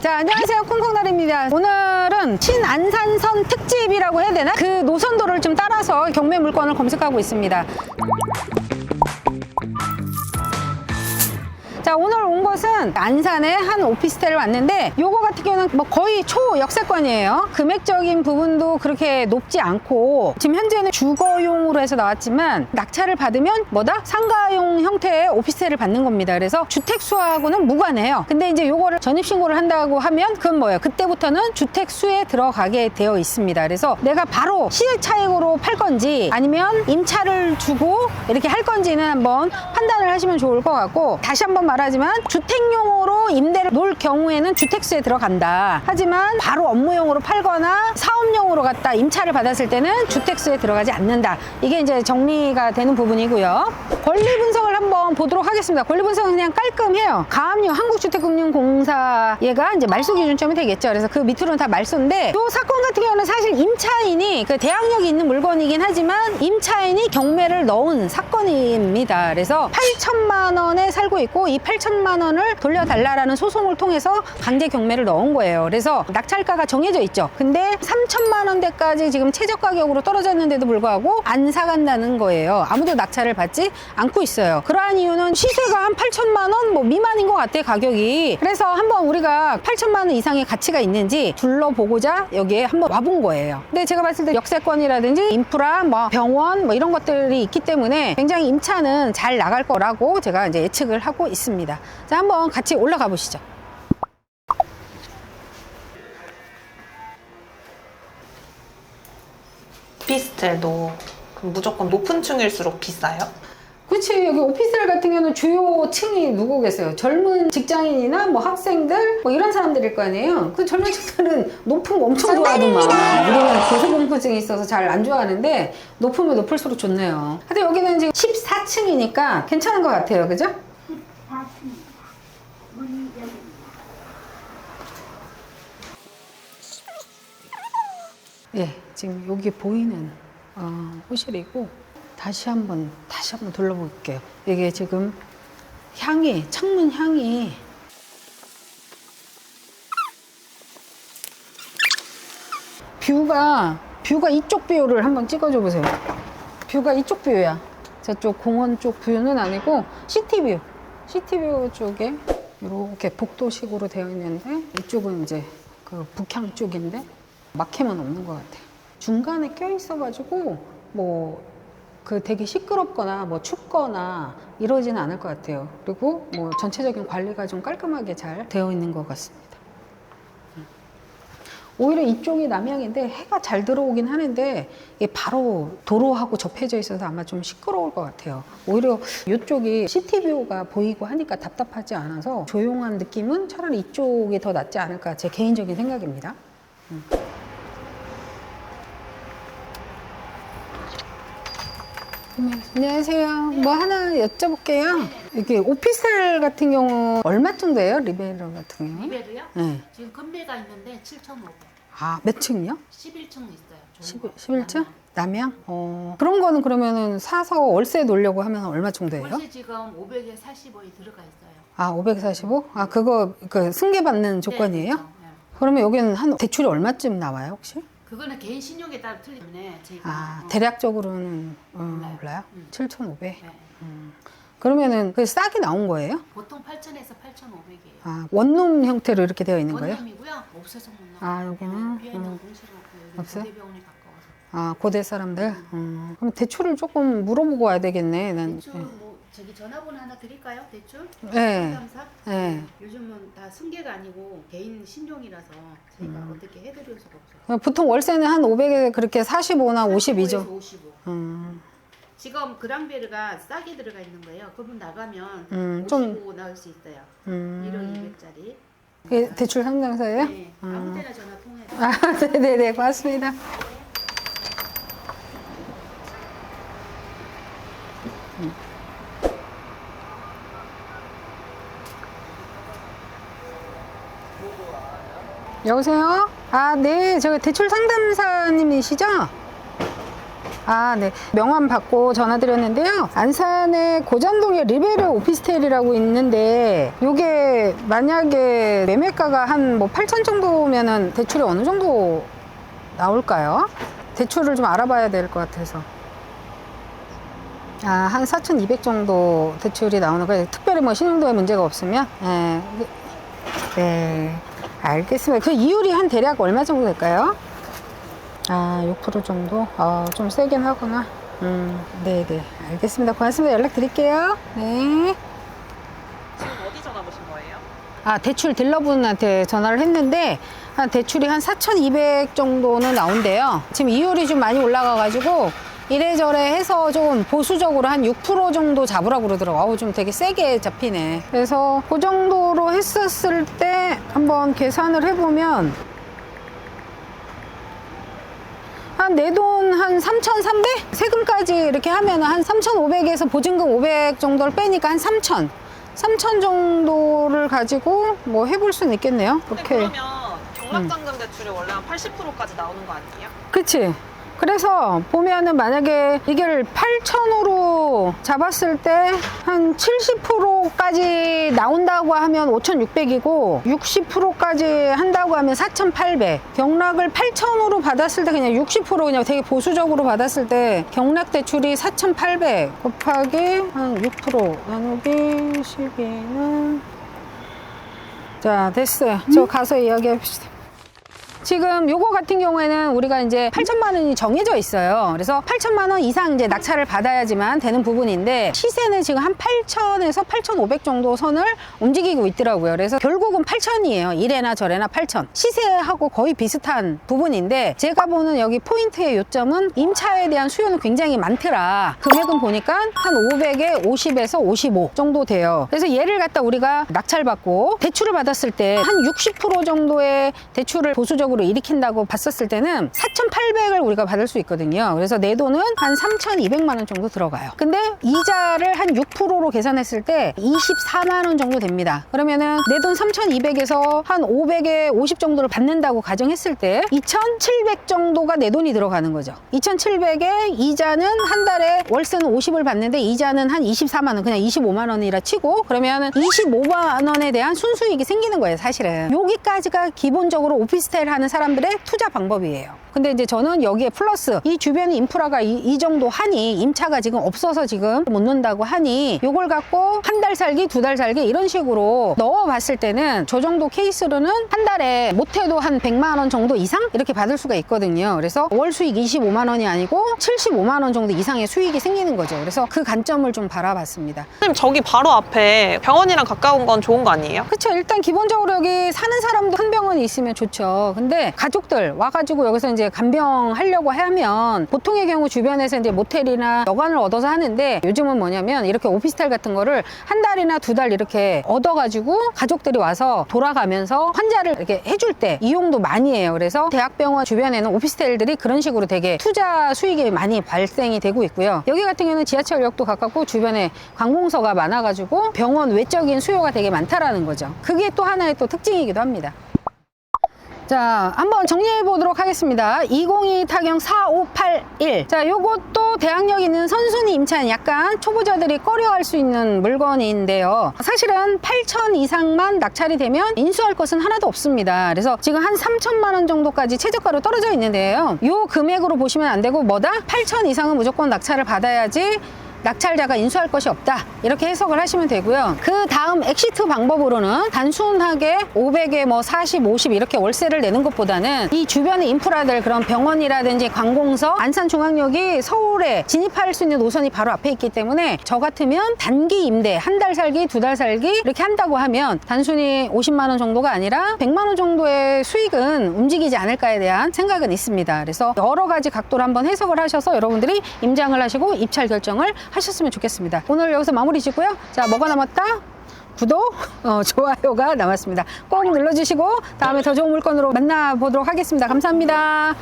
자, 안녕하세요. 콩콩달입니다. 오늘은 신안산선 특집이라고 해야 되나? 그 노선도를 좀 따라서 경매 물건을 검색하고 있습니다. 자, 오늘 온 곳은 안산의 한 오피스텔을 왔는데 요거 같은 경우는 뭐 거의 초역세권이에요. 금액적인 부분도 그렇게 높지 않고 지금 현재는 주거용으로 해서 나왔지만 낙찰을 받으면 뭐다? 상가용 형태의 오피스텔을 받는 겁니다. 그래서 주택수하고는 무관해요. 근데 이제 요거를 전입신고를 한다고 하면 그건 뭐예요? 그때부터는 주택수에 들어가게 되어 있습니다. 그래서 내가 바로 시세차익으로 팔 건지 아니면 임차를 주고 이렇게 할 건지는 한번 판단을 하시면 좋을 것 같고, 다시 한번 말하지만 주택용으로 임대를 놓을 경우에는 주택수에 들어간다. 하지만 바로 업무용으로 팔거나 사업용으로 갖다 임차를 받았을 때는 주택수에 들어가지 않는다. 이게 이제 정리가 되는 부분이고요. 권리 분석을 한번 보도록 하겠습니다. 권리 분석은 그냥 깔끔해요. 가압류 한국주택금융공사 얘가 이제 말소 기준점이 되겠죠. 그래서 그 밑으로는 다 말소인데, 이 사건 같은 경우는 사실 임차인이 그 대항력이 있는 물건이긴 하지만 임차인이 경매를 넣은 사건입니다. 그래서 8천만 원에 살고 있고 이 8천만 원을 돌려달라라는 소송을 통해서 강제 경매를 넣은 거예요. 그래서 낙찰가가 정해져 있죠. 근데 3천만 원대까지 지금 최저 가격으로 떨어졌는데도 불구하고 안 사간다는 거예요. 아무도 낙찰을 받지 않고 있어요. 그러한 이유는 시세가 한 8천만 원 뭐 미만인 것 같아, 가격이. 그래서 한번 우리가 8천만 원 이상의 가치가 있는지 둘러보고자 여기에 한번 와본 거예요. 근데 제가 봤을 때 역세권이라든지 인프라, 뭐 병원 뭐 이런 것들이 있기 때문에 굉장히 임차는 잘 나갈 거라고 제가 이제 예측을 하고 있습니다. 자, 한번 같이 올라가 보시죠. 오피스텔도 무조건 높은 층일수록 비싸요? 그렇지. 여기 오피스텔 같은 경우는 주요 층이 누구겠어요? 젊은 직장인이나 뭐 학생들 뭐 이런 사람들일 거 아니에요. 그 젊은 층들은 높은 거 엄청 좋아하더만. 우리는 고소공포증이 있어서 잘 안 좋아하는데 높으면 높을수록 좋네요. 하여튼 여기는 지금 14층이니까 괜찮은 것 같아요. 그죠? 예, 지금 여기 보이는 호실이고, 다시 한번 둘러볼게요. 이게 지금 향이, 창문 향이 뷰가 이쪽 뷰를 한번 찍어줘 보세요. 뷰가 이쪽 뷰야. 저쪽 공원 쪽 뷰는 아니고 시티뷰 쪽에 이렇게 복도식으로 되어 있는데, 이쪽은 이제 그 북향 쪽인데 막힘은 없는 것 같아요. 중간에 껴 있어가지고 뭐 그 되게 시끄럽거나 뭐 춥거나 이러지는 않을 것 같아요. 그리고 뭐 전체적인 관리가 좀 깔끔하게 잘 되어 있는 것 같습니다. 오히려 이쪽이 남향인데 해가 잘 들어오긴 하는데 이게 바로 도로하고 접해져 있어서 아마 좀 시끄러울 것 같아요. 오히려 이쪽이 시티뷰가 보이고 하니까 답답하지 않아서 조용한 느낌은 차라리 이쪽이 더 낫지 않을까, 제 개인적인 생각입니다. 안녕하세요. 뭐 하나 여쭤볼게요. 이게 오피스텔 같은 경우 얼마 정도예요? 리베로 같은 경우? 리베르요? 네. 지금 건매가 있는데 7,500. 아, 몇 층이요? 11층 있어요. 11층? 남양? 그런 거는 그러면은 사서 월세 놓으려고 하면 얼마 정도예요? 월세 지금 500에 45이 들어가 있어요. 아, 545? 아, 그거 그 승계받는 조건이에요? 네, 그렇죠. 네. 그러면 여기는 한 대출이 얼마쯤 나와요, 혹시? 그거는 개인 신용에 따라 틀리네. 저희가 아, 대략적으로는 몰라요? 7,500? 네. 그러면은 그 싸게 나온 거예요? 보통 8,000에서 8,500이에요. 아, 원룸 형태로 이렇게 되어 있는 거예요? 원룸이고요. 없어서 못 나와요. 아, 여기는? 비어있는 공실이 없고 여기 없어요? 고대병원에 가까워서. 아, 고대 사람들? 그럼 대출을 조금 물어보고 와야 되겠네. 대출 뭐 저기 전화번호 하나 드릴까요? 대출? 네. 상담사? 네. 요즘은 다 승계가 아니고 개인 신용이라서 저희가 어떻게 해드릴 수가 없어요. 보통 월세는 한 500에 그렇게 45나 52죠. 55. 음, 지금 그랑베르가 싸게 들어가 있는 거예요. 그분 나가면 좀- 55 나올 수 있어요. 음. 1억 200짜리. 이게 대출 상담사예요? 네, 아무 때나 전화 통해서. 아, 네네네, 고맙습니다. 여보세요? 아, 네, 저 대출 상담사님이시죠? 아, 네. 명함 받고 전화드렸는데요. 안산에 고잔동에 리베르 오피스텔이라고 있는데 요게 만약에 매매가가 한 뭐 8천 정도면은 대출이 어느 정도 나올까요? 대출을 좀 알아봐야 될 것 같아서. 아, 한 4,200 정도 대출이 나오는 거예요. 특별히 뭐 신용도에 문제가 없으면. 네. 네. 알겠습니다. 그 이율이 한 대략 얼마 정도 될까요? 아, 6% 정도? 좀 세긴 하구나. 네네. 알겠습니다. 고맙습니다. 연락 드릴게요. 네. 지금 어디 전화 보신 거예요? 아, 대출 딜러분한테 전화를 했는데, 대출이 한 4,200 정도는 나온대요. 지금 이율이 좀 많이 올라가가지고, 이래저래 해서 좀 보수적으로 한 6% 정도 잡으라고 그러더라고요. 아우, 좀 되게 세게 잡히네. 그래서 그 정도로 했었을 때 한번 계산을 해보면, 한 내 돈 한 3,300? 세금까지 이렇게 하면 한 3,500에서 보증금 500 정도를 빼니까 한 3,000. 3,000 정도를 가지고 뭐 해볼 수는 있겠네요. 근데 이렇게. 그러면 경락잔금 대출이 원래 한 80%까지 나오는 거 아니에요? 그치? 그래서 보면은 만약에 이걸 8,000으로 잡았을 때 한 70%까지 나온다고 하면 5,600이고 60%까지 한다고 하면 4,800. 경락을 8,000으로 받았을 때 그냥 60% 그냥 되게 보수적으로 받았을 때 경락 대출이 4,800 곱하기 한 6% 나누기 12는 자, 됐어요. 저 가서 이야기합시다. 지금 요거 같은 경우에는 우리가 이제 8천만 원이 정해져 있어요. 그래서 8천만 원 이상 이제 낙찰을 받아야지만 되는 부분인데 시세는 지금 한 8천에서 8,500 정도 선을 움직이고 있더라고요. 그래서 결국은 8천이에요. 이래나 저래나 8천. 시세하고 거의 비슷한 부분인데 제가 보는 여기 포인트의 요점은 임차에 대한 수요는 굉장히 많더라. 금액은 보니까 한 500에 50에서 55 정도 돼요. 그래서 얘를 갖다 우리가 낙찰받고 대출을 받았을 때 한 60% 정도의 대출을 보수적으로 일으킨다고 봤었을 때는 4,800을 우리가 받을 수 있거든요. 그래서 내 돈은 한 3,200만 원 정도 들어가요. 근데 이자를 한 6%로 계산했을 때 24만 원 정도 됩니다. 그러면은 내 돈 3,200에서 한 500에 50 정도를 받는다고 가정했을 때 2,700 정도가 내 돈이 들어가는 거죠. 2,700에 이자는 한 달에 월세는 50을 받는데 이자는 한 24만 원, 그냥 25만 원이라 치고 그러면은 25만 원에 대한 순수익이 생기는 거예요, 사실은. 여기까지가 기본적으로 오피스텔 하는 사람들의 투자 방법이에요. 근데 이제 저는 여기에 플러스 이 주변 인프라가 이 정도 하니 임차가 지금 없어서 지금 못 논다고 하니 요걸 갖고 한 달 살기, 두 달 살기 이런 식으로 넣어봤을 때는 저 정도 케이스로는 한 달에 못해도 한 100만 원 정도 이상 이렇게 받을 수가 있거든요. 그래서 월 수익 25만 원이 아니고 75만 원 정도 이상의 수익이 생기는 거죠. 그래서 그 관점을 좀 바라봤습니다. 선생님 저기 바로 앞에 병원이랑 가까운 건 좋은 거 아니에요? 그렇죠. 일단 기본적으로 여기 사는 사람도 큰 병원이 있으면 좋죠. 근데 가족들 와가지고 여기서 이제 간병하려고 하면 보통의 경우 주변에서 이제 모텔이나 여관을 얻어서 하는데 요즘은 뭐냐면 이렇게 오피스텔 같은 거를 한 달이나 두 달 이렇게 얻어가지고 가족들이 와서 돌아가면서 환자를 이렇게 해줄 때 이용도 많이 해요. 그래서 대학병원 주변에는 오피스텔들이 그런 식으로 되게 투자 수익이 많이 발생이 되고 있고요. 여기 같은 경우는 지하철역도 가깝고 주변에 관공서가 많아가지고 병원 외적인 수요가 되게 많다라는 거죠. 그게 또 하나의 또 특징이기도 합니다. 자, 한번 정리해 보도록 하겠습니다. 202 타경 4581. 자, 요것도 대학역 있는 선순위 임차인 약간 초보자들이 꺼려할 수 있는 물건인데요. 사실은 8천 이상만 낙찰이 되면 인수할 것은 하나도 없습니다. 그래서 지금 한 3천만 원 정도까지 최저가로 떨어져 있는데요. 요 금액으로 보시면 안 되고 뭐다? 8천 이상은 무조건 낙찰을 받아야지 낙찰자가 인수할 것이 없다 이렇게 해석을 하시면 되고요. 그 다음 엑시트 방법으로는 단순하게 500에 뭐 40, 50 이렇게 월세를 내는 것보다는 이 주변의 인프라들 그런 병원이라든지 관공서, 안산중앙역이 서울에 진입할 수 있는 노선이 바로 앞에 있기 때문에 저 같으면 단기 임대 한 달 살기, 두 달 살기 이렇게 한다고 하면 단순히 50만 원 정도가 아니라 100만 원 정도의 수익은 움직이지 않을까에 대한 생각은 있습니다. 그래서 여러 가지 각도로 한번 해석을 하셔서 여러분들이 임장을 하시고 입찰 결정을 하셨으면 좋겠습니다. 오늘 여기서 마무리 짓고요. 자, 뭐가 남았다? 구독, 좋아요가 남았습니다. 꼭 눌러주시고 다음에 더 좋은 물건으로 만나보도록 하겠습니다. 감사합니다.